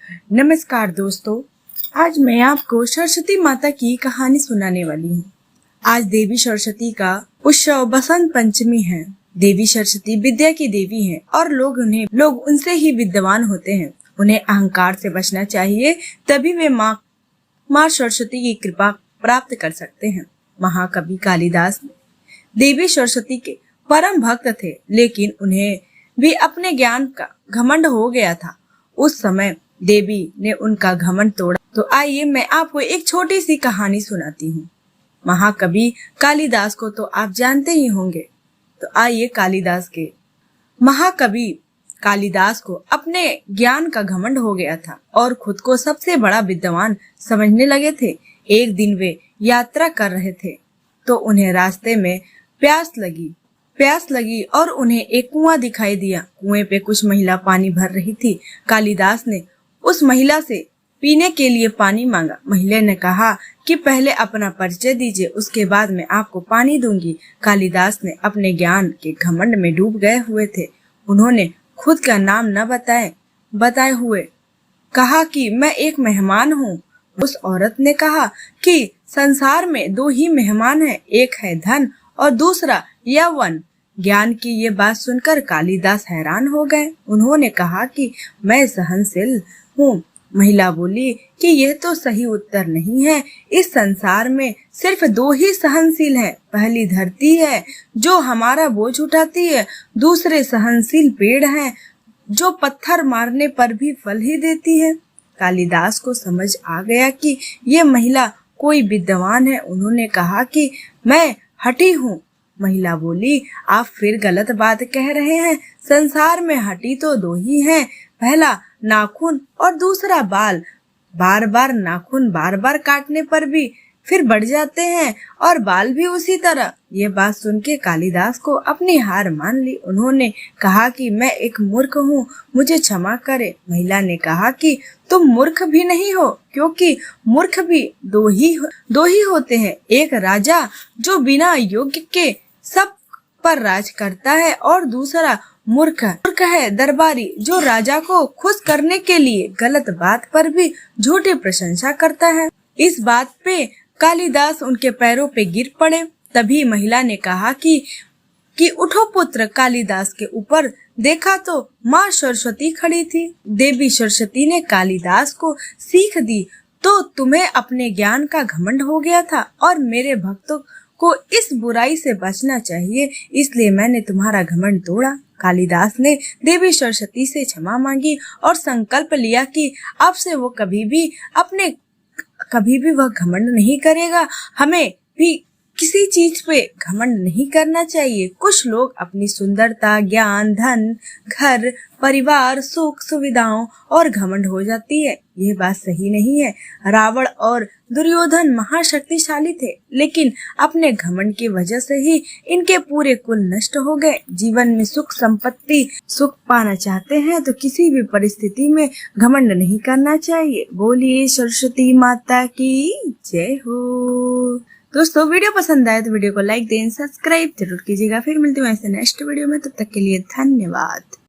नमस्कार दोस्तों, आज मैं आपको सरस्वती माता की कहानी सुनाने वाली हूँ। आज देवी सरस्वती का उत्सव बसंत पंचमी है। देवी सरस्वती विद्या की देवी है और लोग उनसे ही विद्वान होते हैं। उन्हें अहंकार से बचना चाहिए, तभी वे माँ सरस्वती की कृपा प्राप्त कर सकते हैं। महाकवि कालिदास देवी सरस्वती के परम भक्त थे, लेकिन उन्हें भी अपने ज्ञान का घमंड हो गया था। उस समय देवी ने उनका घमंड तोड़ा। तो आइए मैं आपको एक छोटी सी कहानी सुनाती हूँ। महाकवि कालिदास को तो आप जानते ही होंगे। तो आइए महाकवि कालिदास को अपने ज्ञान का घमंड हो गया था और खुद को सबसे बड़ा विद्वान समझने लगे थे। एक दिन वे यात्रा कर रहे थे तो उन्हें रास्ते में प्यास लगी और उन्हें एक कुआं दिखाई दिया। कुएं पे कुछ महिला पानी भर रही थी। कालिदास ने उस महिला से पीने के लिए पानी मांगा। महिला ने कहा कि पहले अपना परिचय दीजिए, उसके बाद मैं आपको पानी दूंगी। कालिदास ने अपने ज्ञान के घमंड में डूब गए हुए थे। उन्होंने खुद का नाम न बताए हुए कहा कि मैं एक मेहमान हूँ। उस औरत ने कहा कि संसार में दो ही मेहमान हैं, एक है धन और दूसरा यौवन। ज्ञान की ये बात सुनकर कालिदास हैरान हो गए। उन्होंने कहा कि मैं सहनशील हूँ। महिला बोली कि यह तो सही उत्तर नहीं है। इस संसार में सिर्फ दो ही सहनशील हैं। पहली धरती है जो हमारा बोझ उठाती है, दूसरे सहनशील पेड़ हैं जो पत्थर मारने पर भी फल ही देती है। कालिदास को समझ आ गया कि ये महिला कोई विद्वान है। उन्होंने कहा कि मैं हठी हूँ। महिला बोली, आप फिर गलत बात कह रहे हैं। संसार में हठी तो दो ही हैं, पहला नाखून और दूसरा बाल। बार बार काटने पर भी फिर बढ़ जाते हैं और बाल भी उसी तरह। ये बात सुन के कालिदास को अपनी हार मान ली। उन्होंने कहा कि मैं एक मूर्ख हूँ, मुझे क्षमा करे। महिला ने कहा कि तुम मूर्ख भी नहीं हो, क्योंकि मूर्ख भी दो ही होते हैं, एक राजा जो बिना योग्य के सब पर राज करता है और दूसरा मूर्ख है दरबारी जो राजा को खुश करने के लिए गलत बात पर भी झूठी प्रशंसा करता है। इस बात पे कालिदास उनके पैरों पे गिर पड़े। तभी महिला ने कहा कि उठो पुत्र। कालिदास के ऊपर देखा तो माँ सरस्वती खड़ी थी। देवी सरस्वती ने कालिदास को सीख दी, तो तुम्हें अपने ज्ञान का घमंड हो गया था और मेरे भक्तों को इस बुराई से बचना चाहिए, इसलिए मैंने तुम्हारा घमंड तोड़ा। कालिदास ने देवी सरस्वती से क्षमा मांगी और संकल्प लिया कि अब से वो कभी भी वह घमंड नहीं करेगा। हमें भी किसी चीज पे घमंड नहीं करना चाहिए। कुछ लोग अपनी सुंदरता, ज्ञान, धन, घर, परिवार, सुख सुविधाओं और घमंड हो जाती है। यह बात सही नहीं है। रावण और दुर्योधन महाशक्तिशाली थे, लेकिन अपने घमंड की वजह से ही इनके पूरे कुल नष्ट हो गए। जीवन में सुख पाना चाहते हैं तो किसी भी परिस्थिति में घमंड नहीं करना चाहिए। बोलिए सरस्वती माता की जय हो। दोस्तों, वीडियो पसंद आए तो वीडियो को लाइक दें, सब्सक्राइब जरूर कीजिएगा। फिर मिलती हूँ ऐसे नेक्स्ट वीडियो में। तब तक के लिए धन्यवाद।